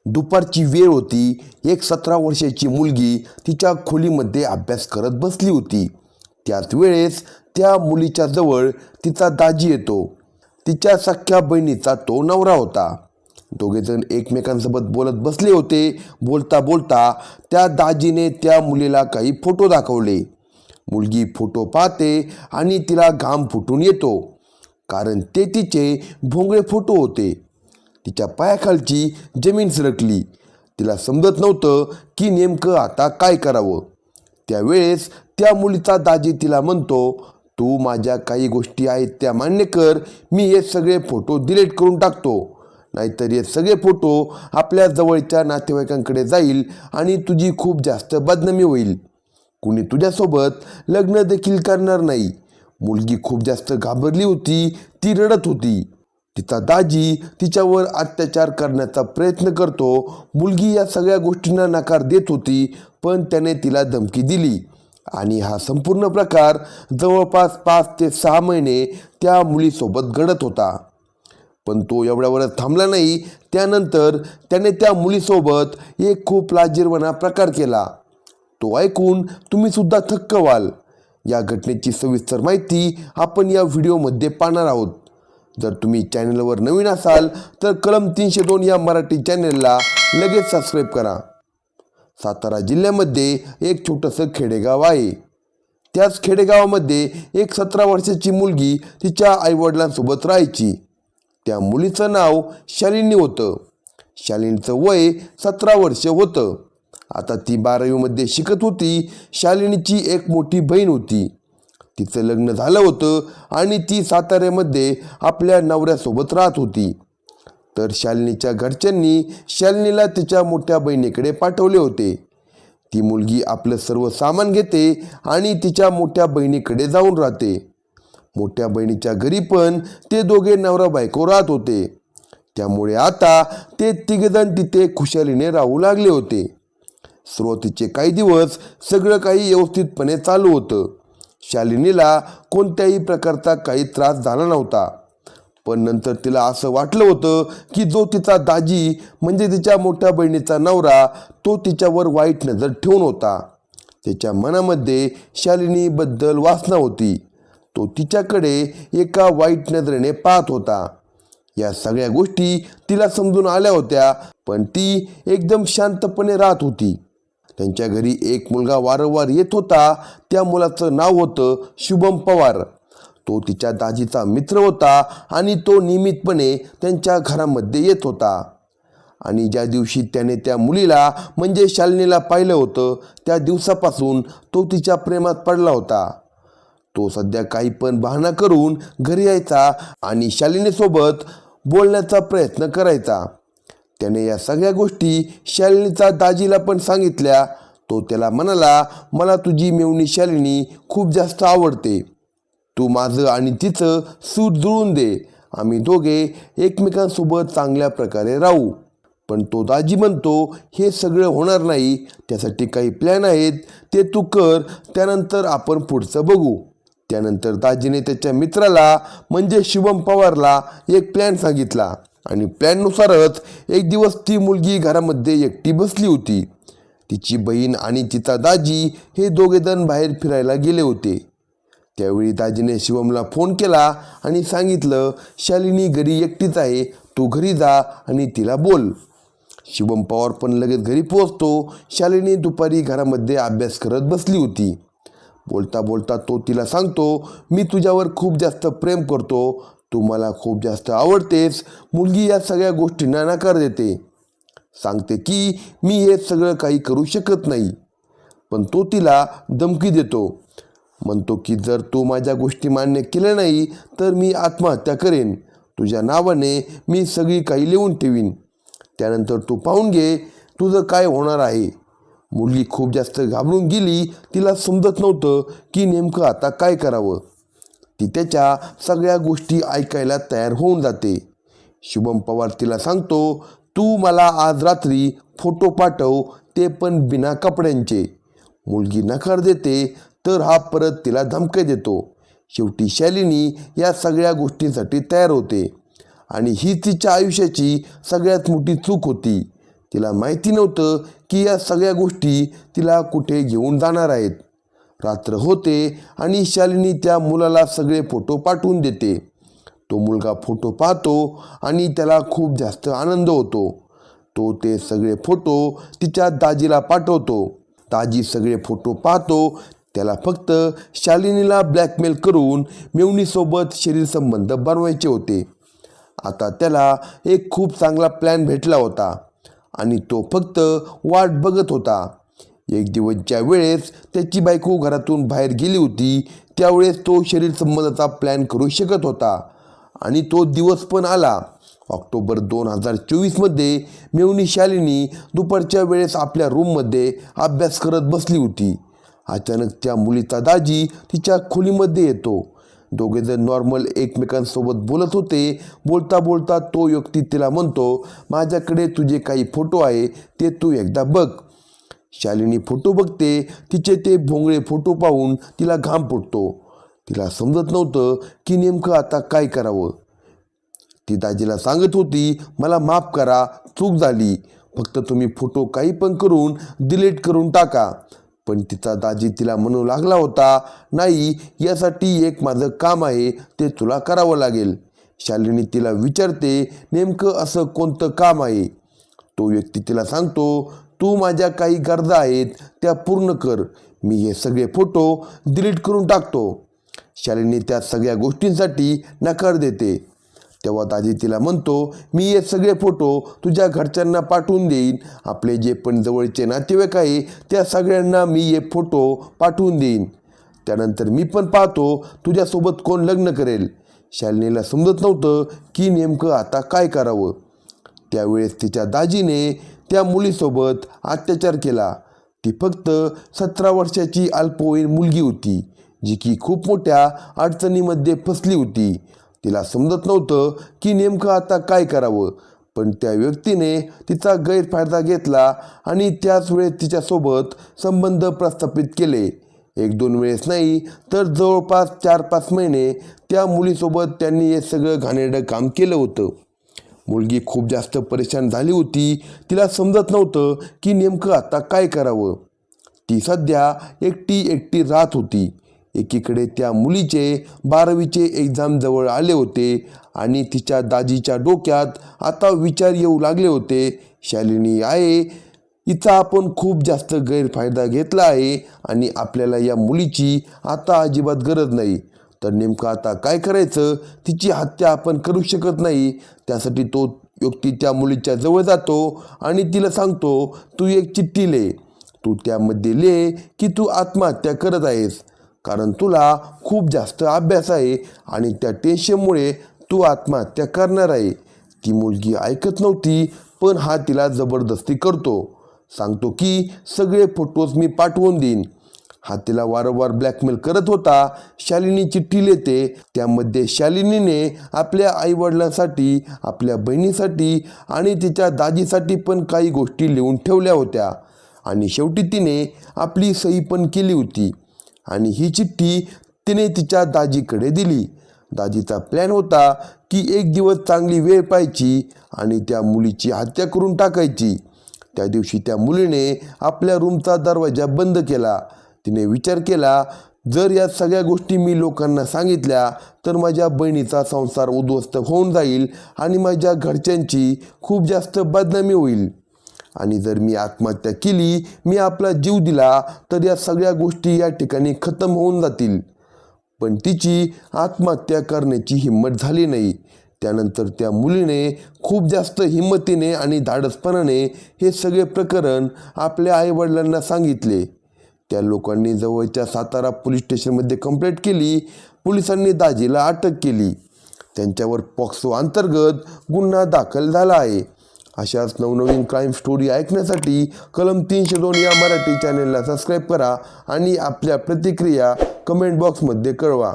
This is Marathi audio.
दुपारची वेळ होती. एक 17 वर्षाची मुलगी तिच्या खोलीमध्ये अभ्यास करत बसली होती. त्याच वेळेस त्या मुलीच्या जवळ तिचा दाजी येतो. तिच्या सख्ख्या बहिणीचा तो नवरा होता. दोघेजण एकमेकांसोबत बोलत बसले होते. बोलता बोलता त्या दाजीने त्या मुलीला काही फोटो दाखवले. मुलगी फोटो पाहते आणि तिला घाम फुटून येतो, कारण ते तिचे भोंगळे फोटो होते. तिच्या पायाखालची जमीन सरकली. तिला समजत नव्हतं की नेमकं आता काय करावं. त्यावेळेस त्या मुलीचा दाजी तिला म्हणतो, तू माझ्या काही गोष्टी आहेत त्या मान्य कर. मी हे सगळे फोटो डिलीट करून टाकतो, नाहीतर हे सगळे फोटो आपल्या जवळच्या नातेवाईकांकडे जाईल आणि तुझी खूप जास्त बदनामी होईल. कुणी तुझ्यासोबत लग्न देखील करणार नाही. मुलगी खूप जास्त घाबरली होती. ती रडत होती. तिचा दाजी तिच्यावर अत्याचार करण्याचा प्रयत्न करतो. मुलगी या सगळ्या गोष्टींना नकार देत होती, पण त्याने तिला धमकी दिली आणि हा संपूर्ण प्रकार जवळपास 5 ते 6 महिने त्या मुलीसोबत घडत होता. पण तो एवढ्यावरच थांबला नाही. त्यानंतर त्याने त्या मुलीसोबत एक खूप लाजिरवाणा प्रकार केला. तो ऐकून तुम्ही सुद्धा थक्क व्हाल. या घटनेची सविस्तर माहिती आपण या व्हिडिओमध्ये पाहणार आहोत. जर तुम्ही चॅनलवर नवीन असाल तर कलम 302 या मराठी चॅनलला लगेच सबस्क्राईब करा. सातारा जिल्ह्यामध्ये एक छोटंसं खेडेगाव आहे. त्याच खेडेगावामध्ये एक 17 वर्षाची मुलगी तिच्या आईवडिलांसोबत राहायची. त्या मुलीचं नाव शालिनी होतं. शालिनीचं वय 17 वर्ष होतं. आता ती 12वीमध्ये शिकत होती. शालिनीची एक मोठी बहीण होती. तिचं लग्न झालं होतं आणि ती साताऱ्यामध्ये आपल्या नवऱ्यासोबत राहत होती. तर शालिनीच्या घरच्यांनी शालिनीला तिच्या मोठ्या बहिणीकडे पाठवले होते. ती मुलगी आपलं सर्व सामान घेते आणि तिच्या मोठ्या बहिणीकडे जाऊन राहते. मोठ्या बहिणीच्या घरी पण ते दोघे नवरा बायको राहत होते. त्यामुळे आता ते तिघेजण तिथे खुशालीने राहू लागले होते. सुरुवातीचे काही दिवस सगळं काही व्यवस्थितपणे चालू होतं. शालिनीला कोणत्याही प्रकारचा काही त्रास झाला नव्हता. पण नंतर तिला असं वाटलं होतं की जो तिचा दाजी म्हणजे तिच्या मोठ्या बहिणीचा नवरा, तो तिच्यावर वाईट नजर ठेवून होता. त्याच्या मनामध्ये शालिनीबद्दल वासना होती. तो तिच्याकडे एका वाईट नजरेने पाहत होता. या सगळ्या गोष्टी तिला समजून आल्या होत्या, पण ती एकदम शांतपणे राहत होती. त्यांच्या घरी एक मुलगा वारंवार येत होता. त्या मुलाचं नाव होतं शुभम पवार. तो तिच्या दाजीचा मित्र होता आणि तो नियमितपणे त्यांच्या घरामध्ये येत होता. आणि ज्या दिवशी त्याने त्या मुलीला म्हणजे शालिनीला पाहिलं होतं, त्या दिवसापासून तो तिच्या प्रेमात पडला होता. तो सध्या काही पण बहाणा करून घरी यायचा आणि शालिनीसोबत बोलण्याचा प्रयत्न करायचा. त्याने या सगळ्या गोष्टी शालिनीचा दाजीला पण सांगितल्या. तो त्याला म्हणाला, मला तुझी मेवणी शालिनी खूप जास्त आवडते. तू माझं आणि तिचं सूत जुळून दे. आम्ही दोघे एकमेकांसोबत चांगल्या प्रकारे राहू. पण तो दाजी म्हणतो, हे सगळं होणार नाही. त्यासाठी काही प्लॅन आहेत, ते तू कर. त्यानंतर आपण पुढचं बघू. त्यानंतर दाजीने त्याच्या मित्राला म्हणजे शुभम पवारला एक प्लॅन सांगितला आणि प्लॅननुसारच एक दिवस ती मुलगी घरामध्ये एकटी बसली होती. तिची बहीण आणि तिचा दाजी हे दोघेजण बाहेर फिरायला गेले होते. त्यावेळी दाजीने शिवमला फोन केला आणि सांगितलं, शालिनी घरी एकटीच आहे, तू घरी जा आणि तिला बोल. शुभम पवार पण लगेच घरी पोहोचतो. शालिनी दुपारी घरामध्ये अभ्यास करत बसली होती. बोलता बोलता तो तिला सांगतो, मी तुझ्यावर खूप जास्त प्रेम करतो. तू मला खूप जास्त आवडतेस. मुलगी या सगळ्या गोष्टींना नकार देते. सांगते की मी हे सगळं काही करू शकत नाही. पण तो तिला धमकी देतो. म्हणतो की जर तू माझ्या गोष्टी मान्य केल्या नाही तर मी आत्महत्या करेन. तुझ्या नावाने मी सगळी काही लिहून ठेवीन. त्यानंतर तू पाहून घे तुझं काय होणार आहे. मुलगी खूप जास्त घाबरून गेली. तिला समजत नव्हतं की नेमकं आता काय करावं. ती त्याच्या सगळ्या गोष्टी ऐकायला तयार होऊन जाते. शुभम पवार तिला सांगतो, तू मला आज रात्री फोटो पाठव, ते पण बिना कपड्यांचे. मुलगी नकार देते. तर हा परत तिला धमकी देतो. शेवटी शालिनी या सगळ्या गोष्टींसाठी तयार होते आणि ही तिच्या आयुष्याची सगळ्यात मोठी चूक होती. तिला माहिती नव्हतं की या सगळ्या गोष्टी तिला कुठे घेऊन जाणार आहेत. रात्र होते आणि शालिनी त्या मुलाला सगळे फोटो पाठवून देते. तो मुलगा फोटो पाहतो आणि त्याला खूप जास्त आनंद होतो. तो ते सगळे फोटो तिच्या दाजीला पाठवतो. दाजी सगळे फोटो पाहतो. त्याला फक्त शालिनीला ब्लॅकमेल करून मेवणीसोबत शरीर संबंध बनवायचे होते. आता त्याला एक खूप चांगला प्लॅन भेटला होता आणि तो फक्त वाट बघत होता. एक दिवस ज्या वेळेस त्याची बायको घरातून बाहेर गेली होती त्यावेळेस तो शरीर संबंधाचा प्लॅन करू शकत होता आणि तो दिवस पण आला. ऑक्टोबर 2024मध्ये मेवणी शालिनी दुपारच्या वेळेस आपल्या रूममध्ये अभ्यास करत बसली होती. अचानक त्या मुलीचा दाजी तिच्या खोलीमध्ये येतो. दोघेजण नॉर्मल एकमेकांसोबत बोलत होते. बोलता बोलता तो व्यक्ती तिला म्हणतो, माझ्याकडे तुझे काही फोटो आहे ते तू एकदा बघ. शालिनी फोटो बघते. तिचे ते भोंगळे फोटो पाहून तिला घाम फुटतो. तिला समजत नव्हतं की नेमकं आता काय करावं. ती दाजीला सांगत होती, मला माफ करा, चूक झाली, फक्त तुम्ही फोटो काही पण करून डिलीट करून टाका. पण तिचा दाजी तिला म्हणू लागला होता, नाही, यासाठी एक माझं काम आहे, ते तुला करावं लागेल. शालिनी तिला विचारते, नेमकं असं कोणतं काम आहे. तो व्यक्ती तिला सांगतो, तू माझ्या काही गरजा आहेत त्या पूर्ण कर, मी हे सगळे फोटो डिलीट करून टाकतो. शालिनी त्या सगळ्या गोष्टींसाठी नकार देते. तेव्हा दाजी तिला म्हणतो, मी हे सगळे फोटो तुझ्या घरच्यांना पाठवून देईन. आपले जे पण जवळचे नातेवाईक आहे त्या सगळ्यांना मी हे फोटो पाठवून देईन. त्यानंतर मी पण पाहतो तुझ्यासोबत कोण लग्न करेल. शालिनीला समजत नव्हतं की नेमकं आता काय करावं. त्यावेळेस तिच्या दाजीने त्या मुलीसोबत अत्याचार केला. ती फक्त 17 वर्षाची अल्पवयीन मुलगी होती जी की खूप मोठ्या अडचणीमध्ये फसली होती. तिला समजत नव्हतं की नेमकं आता काय करावं. पण त्या व्यक्तीने तिचा गैरफायदा घेतला आणि त्याच वेळेस तिच्यासोबत संबंध प्रस्थापित केले. 1-2 वेळेस नाही तर जवळपास 4-5 महिने त्या मुलीसोबत त्यांनी हे सगळं घाणेरडं काम केलं होतं. मुलगी खूप जास्त परेशान झाली होती. तिला समजत नव्हतं की नेमकं आता काय करावं. ती सध्या एकटी राहत होती. एकीकडे त्या मुलीचे 12वीचे एक्झाम जवळ आले होते आणि तिच्या दाजीच्या डोक्यात आता विचार येऊ लागले होते, शालिनी आहे, हिचा आपण खूप जास्त गैरफायदा घेतला आहे आणि आपल्याला या मुलीची आता अजिबात गरज नाही. तर नेमकं आता काय करायचं. तिची हत्या आपण करू शकत नाही. त्यासाठी तो व्यक्ती त्या मुलीच्या जवळ जातो आणि तिला सांगतो, तू एक चिठ्ठी लिह. तू त्यामध्ये लिह की तू आत्महत्या करत आहेस, कारण तुला खूप जास्त अभ्यास आहे आणि त्या टेन्शनमुळे तू आत्महत्या करणार आहे. ती मुलगी ऐकत नव्हती, पण हा तिला जबरदस्ती करतो. सांगतो की सगळे फोटोज मी पाठवून देईन. हा तिला वारंवार ब्लॅकमेल करत होता. शालिनी चिठ्ठी लिहिते. त्यामध्ये शालिनीने आपल्या आईवडिलांसाठी, आपल्या बहिणीसाठी आणि तिच्या दाजीसाठी पण काही गोष्टी लिहून ठेवल्या होत्या आणि शेवटी तिने आपली सही पण केली होती आणि ही चिठ्ठी तिने तिच्या दाजीकडे दिली. दाजीचा प्लॅन होता की एक दिवस चांगली वेळ पाहायची आणि त्या मुलीची हत्या करून टाकायची. त्या दिवशी त्या मुलीने आपल्या रूमचा दरवाजा बंद केला. तिने विचार केला, जर या सगळ्या गोष्टी मी लोकांना सांगितल्या तर माझ्या बहिणीचा संसार उद्ध्वस्त होऊन जाईल आणि माझ्या घरच्यांची खूप जास्त बदनामी होईल. आणि जर मी आत्महत्या केली, मी आपला जीव दिला, तर या सगळ्या गोष्टी या ठिकाणी खतम होऊन जातील. पण तिची आत्महत्या करण्याची हिंमत झाली नाही. त्यानंतर त्या मुलीने खूप जास्त हिंमतीने आणि धाडसपणाने हे सगळे प्रकरण आपल्या आईवडिलांना सांगितले. त्या लोकांनी जवळच्या सातारा पोलीस स्टेशनमध्ये कंप्लेंट केली. पोलिसांनी दाजीला अटक केली. त्यांच्यावर पॉक्सो अंतर्गत गुन्हा दाखल झाला आहे. अशाच नवनवीन क्राईम स्टोरी ऐकण्यासाठी कलम 302 या मराठी चॅनेलला सबस्क्राईब करा आणि आपल्या प्रतिक्रिया कमेंट बॉक्समध्ये कळवा.